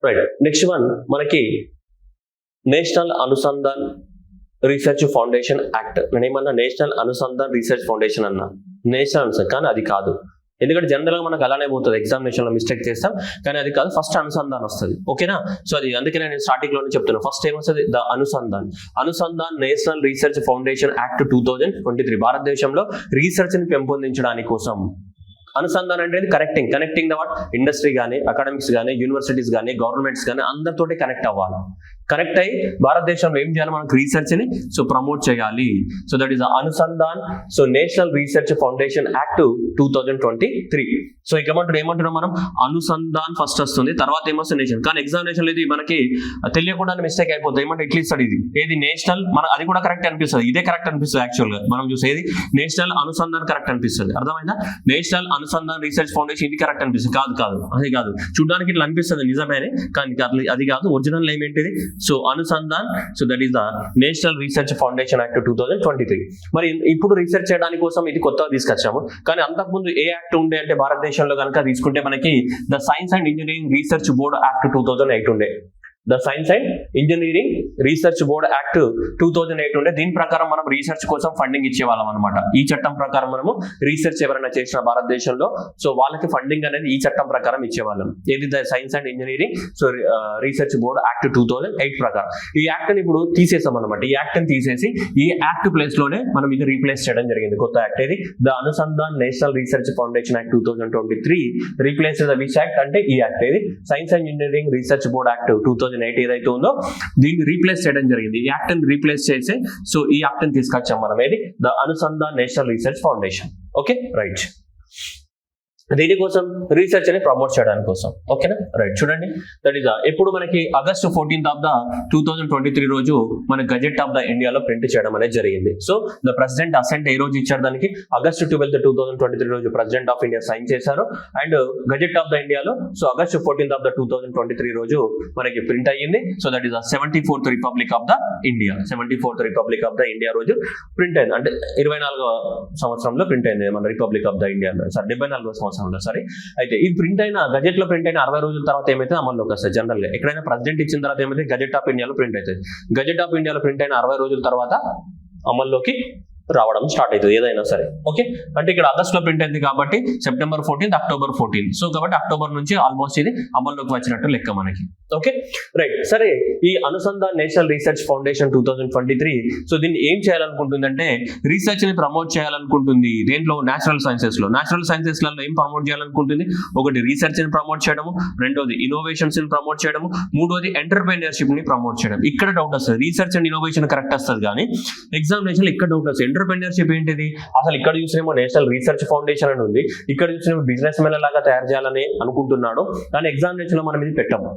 Right. Next one మనకి national Anusandhan research foundation act. నేనేమన్నా national Anusandhan research foundation అన్నా, national కానీ అది కాదు. ఎందుకంటే జనరల్గా మనకు అలానే పోతుంది, ఎగ్జామినేషన్లో మిస్టేక్ చేస్తాం కానీ అది కాదు. ఫస్ట్ అనుసంధాన్ వస్తుంది, ఓకేనా. సో అది అందుకే నేను స్టార్టింగ్ లోనే చెప్తున్నాను. ఫస్ట్ ఏమొస్తుంది? The Anusandhan national research foundation act 2023 భారతదేశంలో రీసెర్చ్ ని పెంపొందించడానికి కోసం. అనుసంధానం అనేది కనెక్టింగ్ ద వాట్ ఇండస్ట్రీ కానీ, అకాడమిక్స్ కానీ, యూనివర్సిటీస్ కానీ, గవర్నమెంట్స్ కానీ అందరితోటి కనెక్ట్ అవ్వాలి. కనెక్ట్ అయ్యి భారతదేశంలో ఏం చేయాలి? మనకు రీసెర్చ్ ని ప్రమోట్ చేయాలి. So that is Anusandhan national research foundation act 2023. So ఇక ఏమంటున్నాం మనం? అనుసంధాన్ ఫస్ట్ వస్తుంది, తర్వాత ఏమొస్తుంది నేషనల్. కానీ ఎగ్జామినేషన్ ఇది మనకి తెలియకుండా మిస్టేక్ అయిపోతుంది. ఏమంటే ఇట్లా ఇస్తాడు, ఏది నేషనల్, మన అది కూడా కరెక్ట్ అనిపిస్తుంది, ఇదే కరెక్ట్ అనిపిస్తుంది. యాక్చువల్ గా మనం చూసేది నేషనల్ అనుసంధాన్ కరెక్ట్ అనిపిస్తుంది. అర్థమైందా? నేషనల్ అనుసంధాన్ రీసెర్చ్ ఫౌండేషన్ ఇది కరెక్ట్ అనిపిస్తుంది. కాదు అది కాదు. చూడడానికి ఇట్లా అనిపిస్తుంది నిజమేనే, కానీ అది కాదు. ఒరిజినల్ నేమ్ ఏంటిది? So Anusandhan. So that is the national research foundation act 2023. మరి ఇప్పుడు రీసెర్చ్ చేయడానికి కోసం ఇది కొత్తగా తీసుకొచ్చాము. కానీ అంతకుముందు ఏ యాక్ట్ ఉండే అంటే భారతదేశంలో కనుక తీసుకుంటే మనకి the science and engineering research board act 2008 ఉండే. The science and engineering research board act 2008 ఉండే. దీని ప్రకారం మనం రీసెర్చ్ కోసం ఫండింగ్ ఇచ్చేవాళ్ళం అనమాట. ఈ చట్టం ప్రకారం మనము రీసెర్చ్ ఎవరైనా చేసిన భారతదేశంలో సో వాళ్ళకి ఫండింగ్ అనేది ఈ చట్టం ప్రకారం ఇచ్చేవాళ్ళం. ఏది? The science and engineering research board act 2008 ప్రకారం. ఈ యాక్ట్ ని ఇప్పుడు తీసేసాం అనమాట. ఈ యాక్ట్ ని తీసేసి ఈ యాక్ట్ ప్లేస్ లోనే మనం ఇది రీప్లేస్ చేయడం జరిగింది. కొత్త యాక్ట్ ఏది? The Anusandhan national research foundation act 2023 replace the which act అంటే ఈ యాక్ట్ ఏది? Science and engineering research board act 2008 ఏదైతే ఉందో దీన్ని రీప్లేస్ చేయడం జరిగింది. ఈ యాక్ట్ ని రీప్లేస్ చేసి సో ఈ యాక్ట్ ని తీసుకొచ్చాం మనం. ఏది? The Anusandhan national research foundation. Okay right. దీనికోసం రీసెర్చ్ అని ప్రమోట్ చేయడానికి కోసం. ఓకేనా రైట్. చూడండి దట్ ఈస్ ఎప్పుడు మనకి August 14 2023 రోజు మన గజెట్ ఆఫ్ ద ఇండియాలో ప్రింట్ చేయడం అనేది జరిగింది. సో ద ప్రెసిడెంట్ అసెంట్ ఏ రోజు ఇచ్చారు దానికి? August 12, 2023 రోజు ప్రెసిడెంట్ ఆఫ్ ఇండియా సైన్ చేశారు. అండ్ గజెట్ ఆఫ్ ద ఇండియాలో సో August 14, 2023 రోజు మనకి ప్రింట్ అయ్యింది. So that is 74th republic of the India. 74th republic of the India రోజు ప్రింట్ అయింది. అంటే 24వ సంవత్సరంలో ప్రింట్ అయింది మన republic of the India. Sir 74వ సంవత్సరం. సరే అయితే ఇది ప్రింట్ అయిన గజెట్ లో ప్రింట్ అయిన 60 రోజుల తర్వాత ఏమైతే అమల్లోకి వస్తుంది. జనరల్ గా ఎక్కడైనా ప్రెసిడెంట్ ఇచ్చిన తర్వాత ఏమైతే గజెట్ ఆఫ్ ఇండియాలో ప్రింట్ అవుతుంది. గజెట్ ఆఫ్ ఇండియాలో ప్రింట్ అయిన 60 రోజుల తర్వాత అమల్లోకి రావడం స్టార్ట్ అవుతుంది ఏదైనా సరే. ఓకే అంటే ఇక్కడ ఆగస్ట్ లో ప్రింట్ అయింది కాబట్టి September 14, October 14. సో కాబట్టి అక్టోబర్ నుంచి ఆల్మోస్ట్ ఇది అమల్లోకి వచ్చినట్టు లెక్క మనకి. Okay right. సరే ఈ Anusandhan national research foundation 2023 so దీన్ని ఏం చేయాలనుకుంటుందంటే రీసెర్చ్ ని ప్రమోట్ చేయాలనుకుంటుంది. దేంట్లో? నేచురల్ సైన్సెస్ లో. నేచురల్ సైన్సెస్ లలో ఏం ప్రమోట్ చేయాలనుకుంటుంది? ఒకటి రీసెర్చ్ ని ప్రమోట్ చేయడము, రెండోది ఇన్నోవేషన్స్ ని ప్రమోట్ చేయడము, మూడోది ఎంటర్‌ప్రెన్యూర్‌షిప్ ని ప్రమోట్ చేయడం. ఇక్కడ డౌట్ వస్తుంది. రీసెర్చ్ అండ్ ఇన్నోవేషన్ కరెక్ట్ వస్తుంది కానీ ఎగ్జామినేషన్ ఇక్కడ డౌట్ వస్తుంది. ఎంటర్‌ప్రెన్యూర్‌షిప్ ఏంటిది? అసలు ఇక్కడ చూసినేమో నేషనల్ రీసెర్చ్ ఫౌండేషన్ అని ఉంది, ఇక్కడ చూసినేమో బిజినెస్ మెన్ లాగా తయారు చేయాలని అనుకుంటున్నాడు. కానీ ఎగ్జామినేషన్ లో మనం ఇది పెట్టము,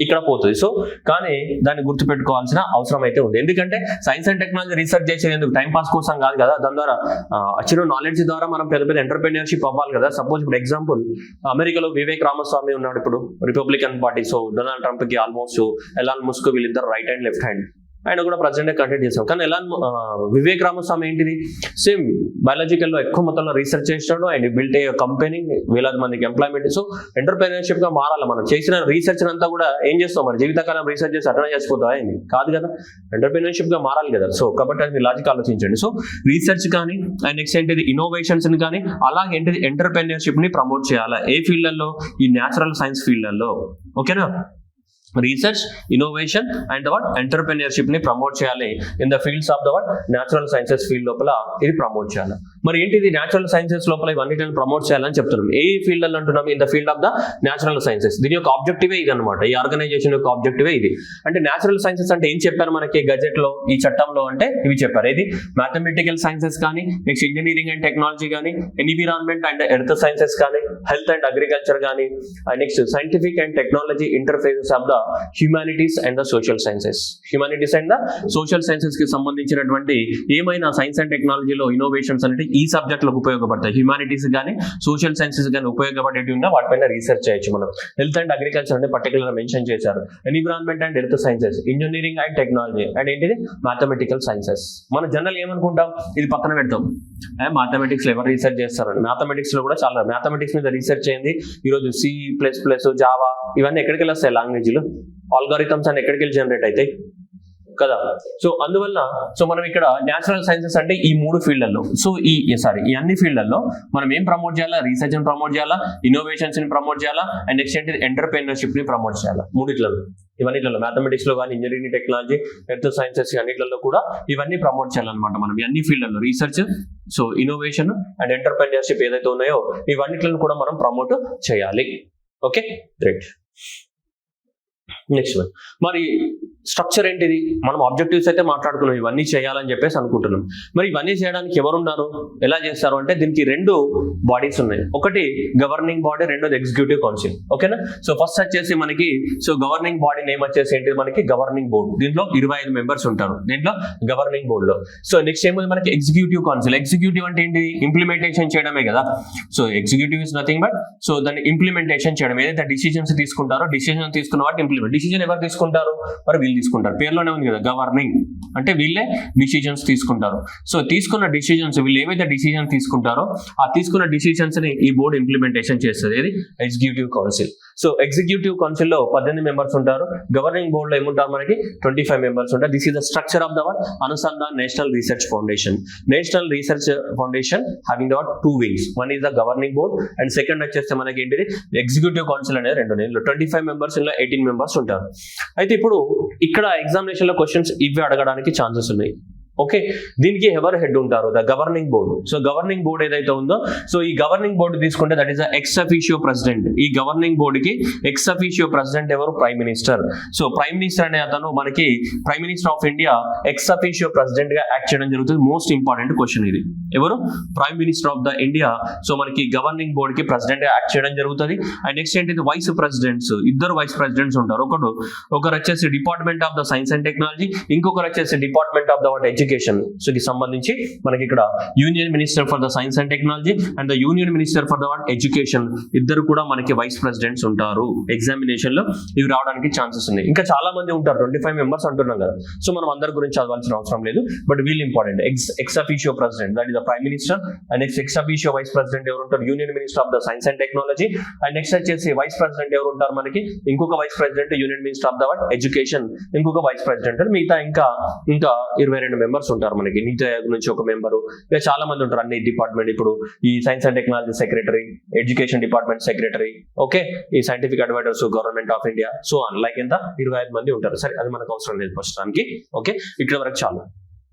ఇక్కడ పోతుంది. సో కానీ దాన్ని గుర్తుపెట్టుకోవాల్సిన అవసరం అయితే ఉంది. ఎందుకంటే సైన్స్ అండ్ టెక్నాలజీ రీసెర్చ్ చేసేది ఎందుకు? టైం పాస్ కోసం కాదు కదా. దాని ద్వారా వచ్చిన నాలెడ్జ్ ద్వారా మనం పెద్ద పెద్ద ఎంటర్‌ప్రెన్యూర్‌షిప్ అవ్వాలి కదా. సపోజ్ ఇప్పుడు ఎగ్జాంపుల్ అమెరికాలో వివేక్ రామస్వామి ఉన్నాడు ఇప్పుడు, Republican party. So Donald Trump కి ఆల్మోస్ట్ ఎలాన్ ముస్క్ వీళ్ళిద్దరు రైట్ హ్యాండ్ లెఫ్ట్ హ్యాండ్. ఆయన కూడా ప్రెసిడెంట్ కంటెంట్ చేస్తాం. కానీ వివేక్ రామస్వామి ఏంటిది? సేమ్ బయాలజికల్ లో ఎక్కువ మొత్తంలో రీసెర్చ్ చేస్తాడు. అండ్ బిల్ట్ ఏ కంపెనీ, వేలాది మందికి ఎంప్లాయ్మెంట్. సో ఎంటర్‌ప్రెన్యూర్‌షిప్ గా మారాలి. మనం చేసిన రీసెర్చ్ అంతా కూడా ఏం చేస్తాం? మరి జీవితకాలం రీసెర్చ్ చేసి అటెండ్ చేసిపోతా ఏంది? కాదు కదా. ఎంటర్‌ప్రెన్యూర్‌షిప్ గా మారాలి కదా. సో కాబట్టి అది లాజిక్ ఆలోచించండి. సో రీసెర్చ్ కానీ అండ్ నెక్స్ట్ ఏంటిది ఇన్నోవేషన్స్ కానీ అలాగే ఏంటిది ఎంటర్‌ప్రెన్యూర్‌షిప్ ని ప్రమోట్ చేయాలి. ఏ ఫీల్డ్లలో? ఈ న్యాచురల్ సైన్స్ ఫీల్డ్లలో. ఓకేనా. Research, innovation and what entrepreneurship ని ప్రమోట్ చేయాలి in the fields of the what natural sciences field లోపల ఇది ప్రమోట్ చేయాలి. మరి ఏంటిది న్యాచురల్ సైన్సెస్ లోపల ఇవన్నిటిని ప్రమోట్ చేయాలని చెప్తున్నాం. ఏ ఫీల్డ్ అంటున్నాం? In the field of the natural sciences. దీని యొక్క ఆబ్జెక్టివే ఇది అనమాట. ఈ ఆర్గనైజేషన్ యొక్క ఆబ్జెక్టివే ఇది. అంటే న్యాచురల్ సైన్సెస్ అంటే ఏం చెప్పారు మనకి గజెట్ లో, ఈ చట్టంలో? అంటే ఇవి చెప్పారు. ఏది? మ్యాథమెటికల్ సైన్సెస్ కానీ, నెక్స్ట్ ఇంజనీరింగ్ అండ్ టెక్నాలజీ కానీ, ఎన్విరాన్మెంట్ అండ్ ఎర్త్ సైన్సెస్ కానీ, హెల్త్ అండ్ అగ్రికల్చర్ కానీ, next scientific and technology interfaces of the humanities and the social sciences. Humanities and the social sciences కి సంబంధించినటువంటి ఏమైనా సైన్స్ అండ్ టెక్నాలజీలో innovations అనేది ఈ సబ్జెక్టులకు ఉపయోగపడతాయి, హ్యూమానిటీస్ కానీ సోషల్ సైన్సెస్ కానీ ఉపయోగపడేవి ఉన్నా వాటిపైన రీసెర్చ్ చేయొచ్చు మనం. హెల్త్ అండ్ అగ్రికల్చర్ అంటే పర్టికులర్ మెన్షన్ చేశారు. Environment and earth sciences, engineering and technology and ఏంటిది మ్యాథమెటికల్ సైన్సెస్. మన జనరల్ ఏమనుకుంటాం, ఇది పక్కన పెడతాం, మ్యాథమెటిక్స్ లో ఎవరు రీసెర్చ్ చేస్తారని. మ్యాథమెటిక్స్ లో కూడా చాలా మ్యాథమెటిక్స్ మీద రీసెర్చ్ చేయండి. ఈరోజు C++, జావా ఇవన్నీ ఎక్కడికి వెళ్ళి వస్తాయి, లాంగ్వేజ్లు, ఆల్గారిథమ్స్ అని ఎక్కడికి వెళ్ళి జనరేట్ అవుతాయి కదా. సో అందువల్ల మనం ఇక్కడ న్యాచురల్ సైన్సెస్ అంటే ఈ 3 ఫీల్డ్లలో, సో ఈ అన్ని ఫీల్డ్లలో మనం ఏం ప్రమోట్ చేయాలా, రీసెర్చ్ ని ప్రమోట్ చేయాలా, ఇన్నోవేషన్స్ ని ప్రమోట్ చేయాలా, అండ్ నెక్స్ట్ ఏంటి ఎంటర్‌ప్రెన్యూర్‌షిప్ ని ప్రమోట్ చేయాలా. మూడిట్లలో, ఇవన్నిట్లలో మ్యాథమెటిక్స్ లో కానీ, ఇంజనీరింగ్, టెక్నాలజీ, ఎర్త్ సైన్సెస్ అన్నిట్లలో కూడా ఇవన్నీ ప్రమోట్ చేయాలన్నమాట మనం. అన్ని ఫీల్డ్లలో research, so innovation and entrepreneurship ఏదైతే ఉన్నాయో ఇవన్నిట్లను కూడా మనం ప్రమోట్ చేయాలి. Okay, great. నెక్స్ట్ వన్, మరి స్ట్రక్చర్ ఏంటిది? మనం ఆబ్జెక్టివ్స్ అయితే మాట్లాడుకున్నాం, ఇవన్నీ చేయాలని చెప్పేసి అనుకుంటున్నాం. మరి ఇవన్నీ చేయడానికి ఎవరున్నారు, ఎలా చేస్తారు అంటే దీనికి 2 బాడీస్ ఉన్నాయి. ఒకటి గవర్నింగ్ బాడీ, రెండోది ఎగ్జిక్యూటివ్ కౌన్సిల్. ఓకేనా. సో ఫస్ట్ వచ్చేసి మనకి గవర్నింగ్ బాడీ నేమ్ వచ్చేసి ఏంటి మనకి గవర్నింగ్ బోర్డ్. దీంట్లో 25 మెంబర్స్ ఉంటారు దీంట్లో గవర్నింగ్ బోర్డ్ లో. సో నెక్స్ట్ ఏముంది మనకి ఎగ్జిక్యూటివ్ కౌన్సిల్. ఎగ్జిక్యూటివ్ అంటే ఏంటి, ఇంప్లిమెంటేషన్ చేయడమే కదా. So executive is nothing but దాన్ని ఇంప్లిమెంటేషన్ చేయడం. ఏదైతే డిసిజన్స్ తీసుకుంటారో, డిసిజన్ తీసుకున్న వాటి ఇంప్లిమెంట్. డిసిజన్ ఎవరు తీసుకుంటారు, మరి వీళ్ళు తీసుకుంటారు. పేర్లోనే ఉంది కదా గవర్నింగ్ అంటే వీళ్ళే డిసిజన్స్ తీసుకుంటారు. సో తీసుకున్న డిసిజన్స్, వీళ్ళు ఏవైతే డిసిజన్ తీసుకుంటారో ఆ తీసుకున్న డిసిజన్స్ ని ఈ బోర్డు ఇంప్లిమెంటేషన్ చేస్తుంది. ఇది executive council. So executive council లో 18 మెంబర్స్ ఉంటారు. గవర్నింగ్ బోర్డు లో ఏముంటారు మనకి 25 మెంబర్స్ ఉంటారు. This is the structure of the Anusandhan national research foundation. National research foundation having the 2 wings. One is the governing board and second వచ్చేస్తే మనకి ఏంటిది executive council అనేది 2 నేమ్లు. 25 members ఇలా 18 మెంబర్స్ ఉంటారు. అయితే ఇప్పుడు ఇక్కడ ఎగ్జామినేషన్ లో క్వశ్చన్స్ ఇవి అడగడానికి ఛాన్సెస్ ఉన్నాయి. ఓకే, దీనికి ఎవరు హెడ్ ఉంటారు, the governing board. So governing board ఏదైతే ఉందో, సో ఈ గవర్నింగ్ బోర్డు తీసుకుంటే that is the X officio president. ఈ గవర్నింగ్ బోర్డుకి ఎక్స్ అఫీషియో ప్రెసిడెంట్ ఎవరు, prime minister. So prime minister అనే అతను మనకి prime minister of India X officio president గా యాక్ట్ చేయడం జరుగుతుంది. మోస్ట్ ఇంపార్టెంట్ క్వశ్చన్ ఇది. ఎవరు, prime minister of the India. So మనకి గవర్నింగ్ బోర్డు కి ప్రెసిడెంట్ గా యాక్ట్ చేయడం జరుగుతుంది. అండ్ నెక్స్ట్ ఏంటి, వైస్ ప్రెసిడెంట్స్, 2 వైస్ ప్రెసిడెంట్స్ ఉంటారు. ఒకరు వచ్చేసి department of the science and technology, ఇంకొకరు వచ్చేసి department of the education. So కి సంబంధించి మనకి ఇక్కడ union minister for the science and technology and the union minister for the education, ఇద్దరు కూడా మనకి వైస్ ప్రెసిడెంట్స్ ఉంటారు. ఎగ్జామినేషన్ లో ఇవి రావడానికి ఛాన్సెస్ ఉన్నాయి. ఇంకా చాలా మంది ఉంటారు, 25 మెంబర్స్ అంటున్నాం కదా. సో మనం అందరి గురించి చదవాల్సిన అవసరం లేదు, బట్ వీళ్ళు important. Ex officio president that is the prime minister. And next ex officio vice president ఎవరు ఉంటారు, union minister of the science and technology. And next వచ్చేసి వైస్ ప్రెసిడెంట్ ఎవరు ఉంటారు మనకి, ఇంకొక vice president union minister of the education, ఇంకొక vice president. మిగతా ఇంకా 22 మెంబర్స్ ఉంటారు మనకి. నీతి ఆయోగ్ నుంచి ఒక మెంబరు, ఇంకా చాలా మంది ఉంటారు అన్ని డిపార్ట్మెంట్. ఇప్పుడు ఈ science and technology secretary, education department secretary, okay, ఈ scientific advisors government of India, so like ఎంత 25 మంది ఉంటారు. సరే, అది మనకు అవసరం లేదు ప్రస్తుతానికి. ఓకే, ఇక్కడ వరకు చాలా.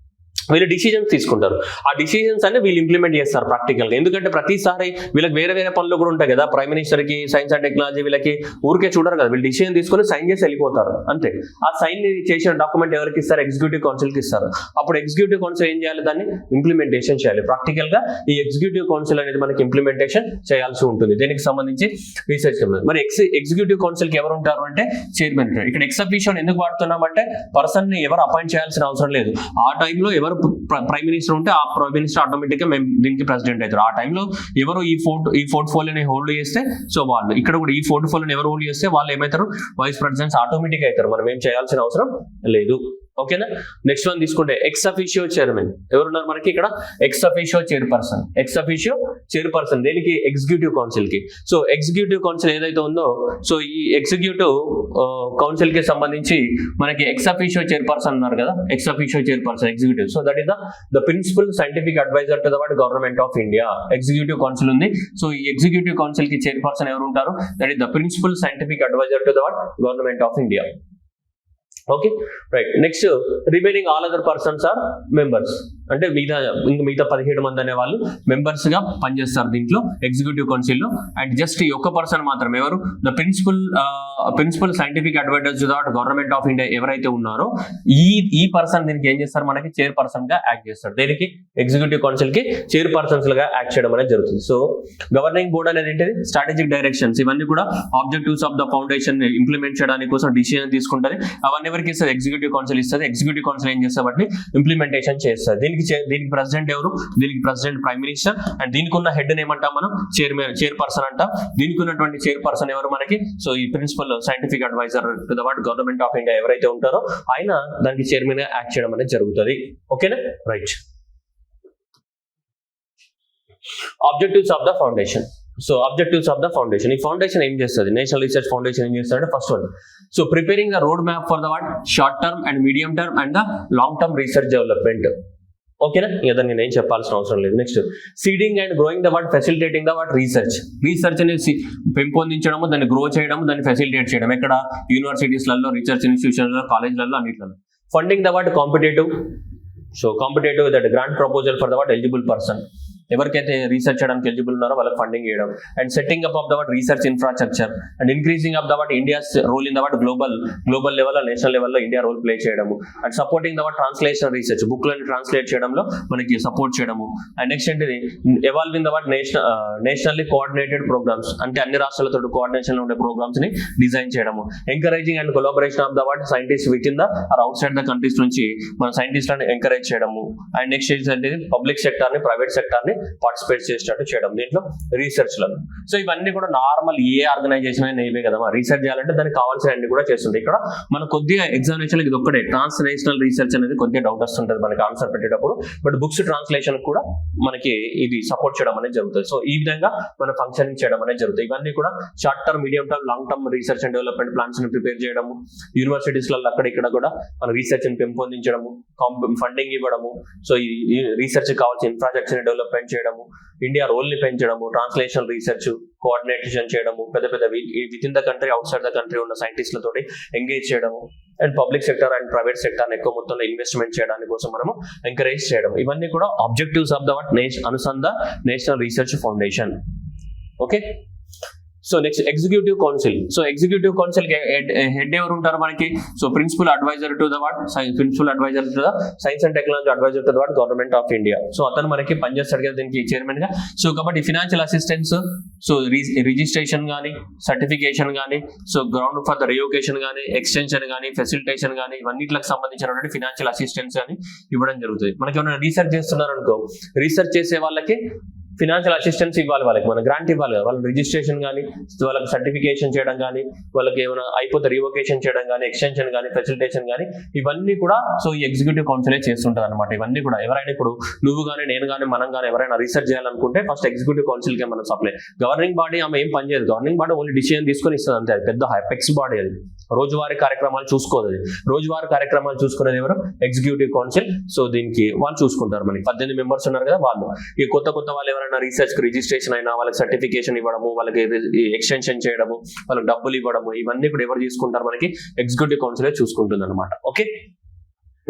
వీళ్ళు డిసిజన్స్ తీసుకుంటారు. ఆ డిసిజన్స్ అన్ని వీళ్ళు ఇంప్లిమెంట్ చేస్తారు ప్రాక్టికల్ గా. ఎందుకంటే ప్రతిసారి వీళ్ళకి వేరే వేరే పనులు కూడా ఉంటాయి కదా. ప్రైమ్ మినిస్టర్ కి సైన్స్ అండ్ టెక్నాలజీ వీళ్ళకి ఊరికే చూడరు కదా. వీళ్ళు డిసిజన్ తీసుకొని సైన్ చేసి వెళ్ళిపోతారు అంతే. ఆ సైన్ చేసిన డాక్యుమెంట్ ఎవరికి ఇస్తారు, ఎగ్జిక్యూటివ్ కౌన్సిల్ కి ఇస్తారు. అప్పుడు ఎగ్జిక్యూటివ్ కౌన్సిల్ ఏం చేయాలి, దాన్ని ఇంప్లిమెంటేషన్ చేయాలి. ప్రాక్టికల్ గా ఈ ఎగ్జిక్యూటివ్ కౌన్సిల్ అనేది మనకి ఇంప్లిమెంటేషన్ చేయాల్సి ఉంటుంది. దీనికి సంబంధించి రీసెర్చ్. మరి ఎగ్జిక్యూటివ్ కౌన్సిల్ కి ఎవరు ఉంటారు అంటే చైర్మన్. ఇక్కడ ఎక్స్ అఫీషియో ఎందుకు వాడుతున్నామంటే పర్సన్ ని ఎవరు అపాయింట్ చేయాల్సిన అవసరం లేదు. ఆ టైంలో ఎవరు ప్రైమ్ మినిస్టర్ ఉంటే ఆ ప్రైమ్ మినిస్టర్ ఆటోమేటిక్ గా మేము దీనికి ప్రెసిడెంట్ అవుతారు. ఆ టైంలో ఎవరు ఈ పోర్ట్ఫోలియోని హోల్డ్ చేస్తే సో వాళ్ళు, ఇక్కడ కూడా ఈ పోర్ట్ఫోలియోని ఎవరు హోల్డ్ చేస్తే వాళ్ళు ఏమవుతారు, వైస్ ప్రెసిడెంట్స్ ఆటోమేటిక్ అవుతారు. మనం ఏం చేయాల్సిన అవసరం లేదు. ఓకేనా. నెక్స్ట్ వన్ తీసుకుంటే ఎక్స్ అఫీషియో చైర్మన్ ఎవరున్నారు మనకి ఇక్కడ, X officio chairperson. X officio chairperson దేనికి, ఎగ్జిక్యూటివ్ కౌన్సిల్ కి. సో ఎగ్జిక్యూటివ్ కౌన్సిల్ ఏదైతే ఉందో, సో ఈ ఎగ్జిక్యూటివ్ కౌన్సిల్ కి సంబంధించి మనకి ఎక్స్ అఫీషియో చైర్పర్సన్ ఉన్నారు కదా, ex officio chairperson executive. So that is the principal scientific adviser to the government of India. Executive council ఉంది. సో ఈ ఎగ్జిక్యూటివ్ కౌన్సిల్ కి చైర్పర్సన్ ఎవరు ఉంటారు, that is the principal scientific adviser to the government of India. Okay, right. Next remaining all other persons are members. అంటే మిగతా 17 మంది అనే వాళ్ళు మెంబర్స్ గా పనిచేస్తారు దీంట్లో ఎగ్జిక్యూటివ్ కౌన్సిల్ లో. అండ్ జస్ట్ ఈ ఒక్క పర్సన్ మాత్రం ఎవరు, the principal scientific advisers to the government of India ఎవరైతే ఉన్నారో ఈ పర్సన్ దీనికి ఏం చేస్తారు మనకి, చైర్పర్సన్ గా యాక్ట్ చేస్తారు. దీనికి ఎగ్జిక్యూటివ్ కౌన్సిల్ కి చైర్పర్సన్స్ గా యాక్ట్ చేయడం అనేది జరుగుతుంది. సో గవర్నింగ్ బోర్డ్ అనేది ఏంటిది, స్ట్రాటజిక్ డైరెక్షన్స్, ఇవన్నీ కూడా objectives of the foundation implement చేయడానికి కోసం డిసిజన్ తీసుకుంటుంది. అవన్నీ ఎవరికి ఇస్తుంది, ఎగ్జిక్యూటివ్ కౌన్సిల్ ఇస్తుంది. ఎగ్జిక్యూటివ్ కౌన్సిల్ ఏం చేస్తారు, వాటిని ఇంప్లిమెంటేషన్ చేస్తారు. దీనికి దీనికి ప్రెసిడెంట్ ఎవరు? దీనికి ప్రెసిడెంట్ ప్రైమ్ మినిస్టర్. అండ్ దీనికి ఉన్న హెడ్ ఏమంటాం మనం? చైర్పర్సన్ అంటాం. దీనికి ఉన్నటువంటి చైర్పర్సన్ ఎవరు మనకి? సో ఈ principal scientific adviser to the government of India ఎవరైతే ఉంటారో ఆయన దానికి చైర్మన్ గా యాక్ట్ చేయడం అనేది జరుగుతుంది. ఓకేనా? Right. Objectives of the foundation. So objectives of the foundation, ఈ ఫౌండేషన్ ఏం చేస్తుంది? నేషనల్ రీసెర్చ్ ఫౌండేషన్ ఏం చేస్తుంది? First one, so preparing the road map for the short term and medium term and the long term research development. ఓకేనా? ఇక నేను ఏం చెప్పాల్సిన అవసరం లేదు. Next, seeding and growing the facilitating the research అనేది పెంపొందించడము, దాన్ని గ్రో చేయడం, దాన్ని ఫెసిలిటేట్ చేయడం. ఎక్కడ? యూనివర్సిటీస్లలో, రీసెర్చ్ ఇన్స్టిట్యూషన్లలో, కాలేజ్లలో, అన్నిట్లలో. Funding the competitive, so competitive that grant proposal for the eligible person, ఎవరికైతే రీసెర్చ్ చేయడానికి ఎలిజిబుల్ ఉన్నారో వాళ్ళకి ఫండింగ్ చేయడం. And setting up of the research infrastructure and increasing of the India's role in the global level, national లెవెల్లో India role play చేయడము. And supporting the translation research, బుక్లను translate చేయడంలో మనకి సపోర్ట్ చేయడము. అండ్ నెక్స్ట్ ఏంటిది? Evolving the nationally coordinated programmes, అంటే అన్ని రాష్ట్రాలతో కోఆర్డినేషన్ ఉండే ప్రోగ్రామ్స్ ని డిజైన్ చేయడము. Encouraging and collaboration of the scientist within the or outside the countries నుంచి మన సైంటిస్ట్లను ఎంకరేజ్ చేయడము. అండ్ నెక్స్ట్ ఏంటంటే పబ్లిక్ సెక్టర్ ని, ప్రైవేట్ సెక్టర్ ని పార్టిసిపేట్ చేసేటట్టు చేయడం దీంట్లో రీసెర్చ్ లో. సో ఇవన్నీ కూడా నార్మల్ ఏ ఆర్గనైజేషన్ అయినా ఇవే కదా, రీసెర్చ్ చేయాలంటే దానికి కావాల్సిన అన్ని కూడా చేస్తుంది. ఇక్కడ మన కొద్దిగా ఎగ్జామినేషన్ ఇది ఒక్కటే ట్రాన్స్నేషనల్ రీసెర్చ్ అనేది కొద్దిగా డౌట్ వస్తుంటది మనకి ఆన్సర్ పెట్టేటప్పుడు, బట్ బుక్స్ ట్రాన్స్లేషన్ కూడా మనకి ఇది సపోర్ట్ చేయడం అనేది జరుగుతుంది. సో ఈ విధంగా మన ఫంక్షనింగ్ చేయడం అనేది జరుగుతుంది. ఇవన్నీ కూడా short term, medium term, long term research and development plans ని ప్రిపేర్ చేయడము, యూనివర్సిటీస్లలో అక్కడ ఇక్కడ కూడా మన రీసెర్చ్ ని పెంపొందించడము, ఫండింగ్ ఇవ్వడము, సో ఈ రీసెర్చ్ కావాల్సిన ఇన్ఫ్రాస్ట్రక్చర్ ని డెవలప్మెంట్ చేయడము, ఇండియా రోల్ ని పెంచడము, ట్రాన్స్లేషన్ రీసెర్చ్ కోఆర్డినేషన్ చేయడము, పెద్ద with in the country, out side the country ఉన్న సైంటిస్టులతో ఎంగేజ్ చేయడము. And public sector and private sector ఎక్కువ మొత్తంలో ఇన్వెస్ట్మెంట్ చేయడానికి కోసం మనము ఎంకరేజ్ చేయడం. ఇవన్నీ కూడా objectives of the Anusandhan national research foundation. Okay. So next, executive council. So executive council head ఎవరు ఉంటారు మనకి? So principal adviser to the science and technology adviser to the government of India. So అతను మనకి పనిచేస్తాడు కదా దీనికి చైర్మన్ గా. So కాబట్టి ఫినాన్షియల్ అసిస్టెన్స్, సో రిజిస్ట్రేషన్ కానీ, సర్టిఫికేషన్ కానీ, so ground for the revocation కానీ, ఎక్స్టెన్షన్ కానీ, ఫెసిలిటేషన్ కానీ, ఇవన్నిటికి సంబంధించినటువంటి ఫినాన్షియల్ అసిస్టెన్స్ కానీ ఇవ్వడం జరుగుతుంది. మనకి ఏమైనా రీసెర్చ్ చేస్తున్నారు అనుకో, రీసెర్చ్ చేసే వాళ్ళకి ఫినాన్షియల్ అసిస్టెన్స్ ఇవ్వాలి, వాళ్ళకి మన గ్రాంట్ ఇవ్వాలి కదా, వాళ్ళకి రిజిస్ట్రేషన్ కానీ, వాళ్ళకి సర్టిఫికేషన్ చేయడం కానీ, వాళ్ళకి ఏమైనా అయిపోతే రివోకేషన్ చేయడం కానీ, ఎక్స్టెన్షన్ కానీ, ఫెసిలిటేషన్ కానీ, ఇవన్నీ కూడా సో ఈ ఎగ్జిక్యూటివ్ కౌన్సిలే చేస్తుంటారు అనమాట. ఇవన్నీ కూడా ఎవరైనా ఇప్పుడు నువ్వు కానీ, నేను కానీ, మనం కానీ ఎవరైనా రీసెర్చ్ చేయాలనుకుంటే ఫస్ట్ ఎగ్జిక్యూటివ్ కౌన్సిల్ కే మనం సప్లై. గవర్నింగ్ బాడీ ఆమె ఏం పనిచేయదు, గవర్నింగ్ బాడీ ఓన్లీ డిసిజన్ తీసుకొని ఇస్తుంది అంతే. అది పెద్ద హైపెక్స్ బాడీ, అది రోజువారీ కార్యక్రమాలు చూసుకోదు. అది రోజువారీ కార్యక్రమాలు చూసుకునేది ఎవరు? Executive council. సో దీనికి వాళ్ళు చూసుకుంటారు. మనకి 18 మెంబర్స్ ఉన్నారు కదా వాళ్ళు. ఈ కొత్త వాళ్ళు ఎవరైనా రీసెర్చ్ కి రిజిస్ట్రేషన్ అయినా, వాళ్ళకి సర్టిఫికేషన్ ఇవ్వడము, వాళ్ళకి ఎక్స్టెన్షన్ చేయడము, వాళ్ళకి డబ్బులు ఇవ్వడము, ఇవన్నీ కూడా ఎవరు తీసుకుంటారు? మనకి ఎగ్జిక్యూటివ్ కౌన్సిల్ చూసుకుంటుంది అనమాట. ఓకే.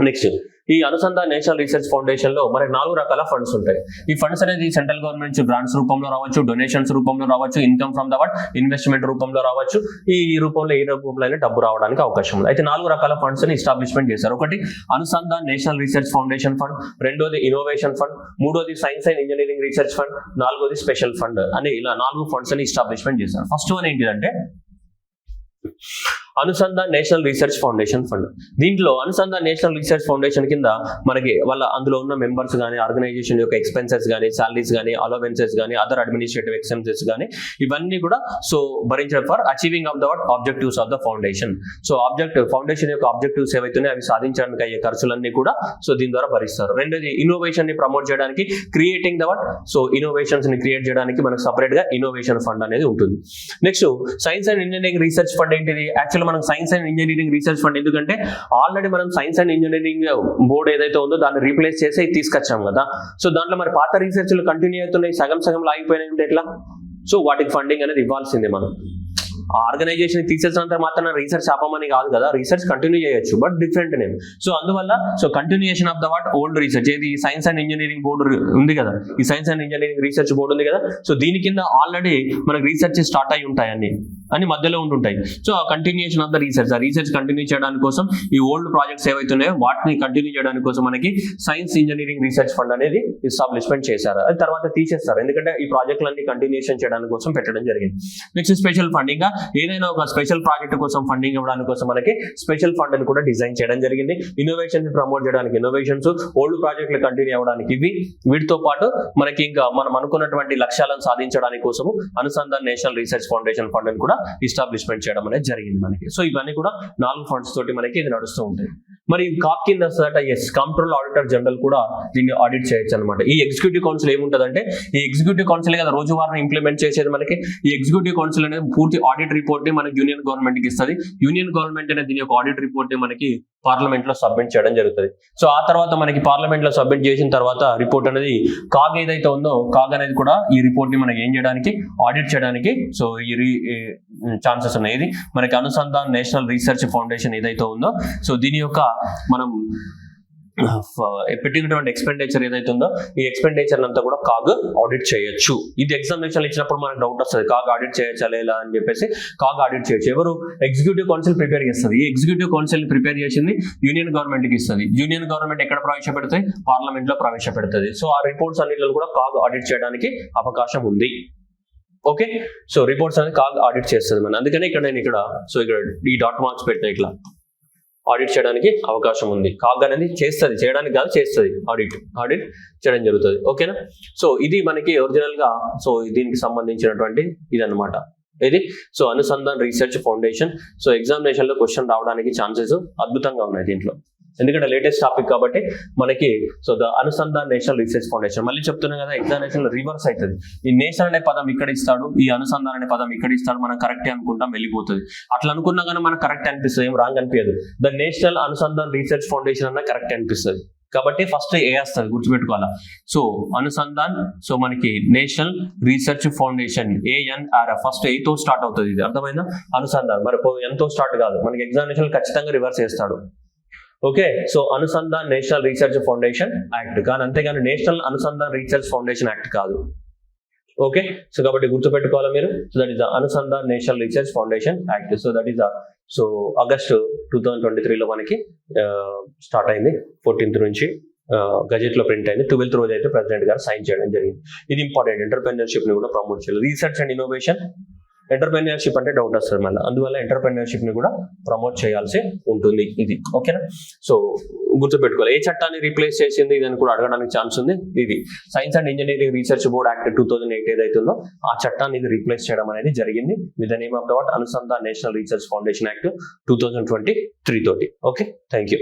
నెక్స్ట్, ఈ అనుసంధాన్ నేషనల్ రీసెర్చ్ ఫౌండేషన్ లో మనకి 4 రకాల ఫండ్స్ ఉంటాయి. ఈ ఫండ్స్ అనేది సెంట్రల్ గవర్నమెంట్ గ్రాంట్స్ రూపంలో రావచ్చు, డొనేషన్స్ రూపంలో రావచ్చు, ఇన్కమ్ ఫ్రమ్ ద ఇన్వెస్ట్మెంట్ రూపంలో రావచ్చు. ఈ రూపంలో ఏ రూపంలో డబ్బు రావడానికి అవకాశం ఉంది. అయితే 4 రకాల ఫండ్స్ ని ఎస్టాబ్లిష్మెంట్ చేశారు. ఒకటి Anusandhan national research foundation fund, రెండోది ఇన్నోవేషన్ ఫండ్, మూడోది science and engineering research fund, నాలుగోది స్పెషల్ ఫండ్ అని ఇలా 4 ఫండ్స్ ని ఎస్టాబ్లిష్మెంట్ చేశారు. ఫస్ట్ వన్ ఏంటిదంటే Anusandhan national research foundation fund. దీంట్లో అనుసంధాన్ నేషనల్ రీసెర్చ్ ఫౌండేషన్ కింద మనకి వాళ్ళ అందులో ఉన్న మెంబర్స్ కానీ, ఆర్గనైజేషన్ యొక్క ఎక్స్పెన్సెస్ కానీ, సాలరీస్ కానీ, అలవెన్సెస్ కానీ, అదర్ అడ్మినిస్ట్రేటివ్ ఎక్స్పెన్సెస్ కానీ, ఇవన్నీ కూడా సో భరించడం for achieving of the objectives of the foundation. So foundation యొక్క ఆబ్జెక్టివ్స్ ఏవైతున్నాయో అవి సాధించడానికి అయ్యే ఖర్చులన్నీ కూడా సో దీని ద్వారా భరిస్తారు. రెండోది ఇన్నోవేషన్ ని ప్రమోట్ చేయడానికి, క్రియేటింగ్ ద సో ఇన్నోవేషన్స్ ని క్రియేట్ చేయడానికి మనకు సపరేట్ గా ఇన్నోవేషన్ ఫండ్ అనేది ఉంటుంది. Next, science and engineering research fund ఏంటిది? యాక్చువల్ మనం science and engineering research fund ఎందుకంటే ఆల్రెడీ మనం సైన్స్ అండ్ ఇంజనీరింగ్ బోర్డు ఏదైతే ఉందో దాన్ని రీప్లేస్ చేసి తీసుకొచ్చాం కదా. సో దాంట్లో మరి పాత రీసెర్చ్లు కంటిన్యూ అవుతున్నాయి, సగం ఆగిపోయినాయి అంటే ఎట్లా? సో వాటికి ఫండింగ్ అనేది ఇవ్వాల్సిందే. మనం ఆర్గనైజేషన్ తీసేసినంత మాత్రం రీసెర్చ్ ఆపమని కాదు కదా, రీసెర్చ్ కంటిన్యూ చేయొచ్చు, బట్ డిఫరెంట్ నేమ్. సో అందువల్ల so continuation of the old research ఏది సైన్స్ అండ్ ఇంజనీరింగ్ బోర్డు ఉంది కదా, ఈ science and engineering research board ఉంది కదా. సో దీని కింద ఆల్రెడీ మనకు రీసెర్చ్ స్టార్ట్ అయి ఉంటాయి అన్ని. అని మధ్యలో ఉంటుంటాయి. సో ఆ కంటిన్యూషన్ ఆఫ్ ద రీసెర్చ్, ఆ రీసెర్చ్ కంటిన్యూ చేయడానికి కోసం ఈ ఓల్డ్ ప్రాజెక్ట్స్ ఏవైతున్నాయో వాటిని కంటిన్యూ చేయడానికి కోసం మనకి సైన్స్ ఇంజనీరింగ్ రీసెర్చ్ ఫండ్ అనేది ఎస్టాబ్లిష్మెంట్ చేశారు. అది తర్వాత తీసేస్తారు, ఎందుకంటే ఈ ప్రాజెక్టులన్నీ కంటిన్యూషన్ చేయడానికి కోసం పెట్టడం జరిగింది. నెక్స్ట్ స్పెషల్ ఫండ్, ఇంకా ఏదైనా ఒక స్పెషల్ ప్రాజెక్ట్ కోసం ఫండింగ్ ఇవ్వడానికి కోసం మనకి స్పెషల్ ఫండ్ అని కూడా డిజైన్ చేయడం జరిగింది. ఇన్నోవేషన్ ప్రమోట్ చేయడానికి ఇన్నోవేషన్స్, ఓల్డ్ ప్రాజెక్టులు కంటిన్యూ అవ్వడానికి ఇవి, వీటితో పాటు మనకి ఇంకా మనం అనుకున్నటువంటి లక్ష్యాలను సాధించడానికి కోసము Anusandhan national research foundation fund అని కూడా ఎస్టాబ్లిష్మెంట్ చేయడం అనేది జరిగింది మనకి. సో ఇవన్నీ కూడా 4 ఫండ్స్ తోటి మనకి ఇది నడుస్తూ ఉంటాయి. మరి కాప్ కింద వస్తుందట, ఎస్, కంట్రోల్ ఆడిటర్ జనరల్ కూడా దీన్ని ఆడిట్ చేయొచ్చు అనమాట. ఈ ఎగ్జిక్యూటివ్ కౌన్సిల్ ఏముంటదంటే, ఈ ఎగ్జిక్యూటివ్ కౌన్సిల్ కదా రోజువారీ ఇంప్లిమెంట్ చేసేది మనకి. ఈ ఎగ్జిక్యూటివ్ కౌన్సిల్ అనేది పూర్తి ఆడిట్ రిపోర్ట్ ని మనకి యూనియన్ గవర్నమెంట్ కి ఇస్తుంది. యూనియన్ గవర్నమెంట్ అనేది దీని యొక్క ఆడిట్ రిపోర్ట్ ని మనకి పార్లమెంట్ లో సబ్మిట్ చేయడం జరుగుతుంది. సో ఆ తర్వాత మనకి పార్లమెంట్ లో సబ్మిట్ చేసిన తర్వాత రిపోర్ట్ అనేది కాగ్ ఏదైతే ఉందో, కాగ్ అనేది కూడా ఈ రిపోర్ట్ ని మనకి ఏం చేయడానికి, ఆడిట్ చేయడానికి సో ఈ ఛాన్సెస్ ఉన్నాయి. ఇది మనకి అనుసంధాన్ నేషనల్ రీసెర్చ్ ఫౌండేషన్ ఏదైతే ఉందో, సో దీని యొక్క మనం పెట్టినటువంటి ఎక్స్పెండిచర్ ఏదైతే ఉందో ఈ ఎక్స్పెండిచర్ అంతా కూడా కాగ్ ఆడిట్ చేయొచ్చు. ఇది ఎగ్జామినేషన్ ఇచ్చినప్పుడు మనకు డౌట్ వస్తుంది, కాగ్ ఆడిట్ చేయొచ్చా లేదా అని చెప్పేసి. కాగ్ ఆడిట్ చేయొచ్చు. ఎవరు? ఎగ్జిక్యూటివ్ కౌన్సిల్ ప్రిపేర్ చేస్తుంది. ఈ ఎగ్జిక్యూటివ్ కౌన్సిల్ ప్రిపేర్ చేసింది యూనియన్ గవర్నమెంట్ కి ఇస్తుంది. యూనియన్ గవర్నమెంట్ ఎక్కడ ప్రవేశపెడుతుంది? పార్లమెంట్ లో ప్రవేశపెడుతుంది. సో ఆ రిపోర్ట్స్ అన్నిటిలో కూడా కాగ్ ఆడిట్ చేయడానికి అవకాశం ఉంది. ఓకే, సో రిపోర్ట్స్ అనేది కాగ్ ఆడిట్ చేస్తుంది మన. అందుకని ఇక్కడ నేను సో ఇక్కడ ఈ డాట్ మార్క్స్ పెట్టిన ఇట్లా ఆడిట్ చేయడానికి అవకాశం ఉంది. కాగ్ అనేది చేస్తుంది, చేయడానికి కాదు చేస్తుంది, ఆడిట్ చేయడం జరుగుతుంది. ఓకేనా? సో ఇది మనకి ఒరిజినల్ గా సో దీనికి సంబంధించినటువంటి ఇదన్నమాట. ఇది so Anusandhan research foundation. So examination లో క్వశ్చన్ రావడానికి ఛాన్సెస్ అద్భుతంగా ఉన్నాయి దీంట్లో, ఎందుకంటే లేటెస్ట్ టాపిక్ కాబట్టి మనకి. So the Anusandhan national research foundation, మళ్ళీ చెప్తున్నాం కదా ఎగ్జామినేషన్ లో రివర్స్ అవుతుంది. ఈ నేషనల్ అనే పదం ఇక్కడ ఇస్తాడు, ఈ అనుసంధాన్ అనే పదం ఇక్కడ ఇస్తాడు, మనం కరెక్టే అనుకుంటాం, వెళ్ళిపోతుంది. అట్లా అనుకున్నా కానీ మనకు కరెక్ట్ అనిపిస్తుంది, ఏం రాంగ్ అనిపించదు. The national Anusandhan research foundation అన్న కరెక్ట్ అనిపిస్తుంది. కాబట్టి ఫస్ట్ ఏ వస్తుంది గుర్తుపెట్టుకోవాలా. సో అనుసంధాన్, సో మనకి national research foundation ANRF first A తో స్టార్ట్ అవుతుంది. ఇది అర్థమైందా? అనుసంధాన్ మరి ఎంతో స్టార్ట్ కాదు, మనకి ఎగ్జామినేషన్ ఖచ్చితంగా రివర్స్ చేస్తాడు. Okay, so Anusandhan national research foundation act కానీ, అంతేగాని national Anusandhan research foundation act కాదు. ఓకే, సో కాబట్టి గుర్తుపెట్టుకోవాలి మీరు. So that is the Anusandhan national research foundation act. So that is the so August 2023లో మనకి స్టార్ట్ అయింది. 14th నుంచి గజెట్ లో ప్రింట్ అయింది. 12th రోజు అయితే ప్రెసిడెంట్ గారు సైన్ చేయడం జరిగింది. ఇది ఇంపార్టెంట్. ఎంటర్‌ప్రెన్యూర్‌షిప్ ని కూడా ప్రమోట్ చేయాలి. రీసెర్చ్ అండ్ ఇన్నోవేషన్, ఎంటర్‌ప్రెన్యూర్‌షిప్ అంటే డౌట్ వస్తుంది మళ్ళీ, అందువల్ల ఎంటర్‌ప్రెన్యూర్‌షిప్ ని కూడా ప్రమోట్ చేయాల్సి ఉంటుంది ఇది. ఓకేనా? సో గుర్తుపెట్టుకోవాలి. ఏ చట్టాన్ని రీప్లేస్ చేసింది ఇదని కూడా అడగడానికి ఛాన్స్ ఉంది. ఇది science and engineering research board act 2008 ఏదైతే ఉందో ఆ చట్టాన్ని ఇది రీప్లేస్ చేయడం అనేది జరిగింది. With the name of the what Anusandhan national research foundation act 2023 తోటి. Okay, thank you.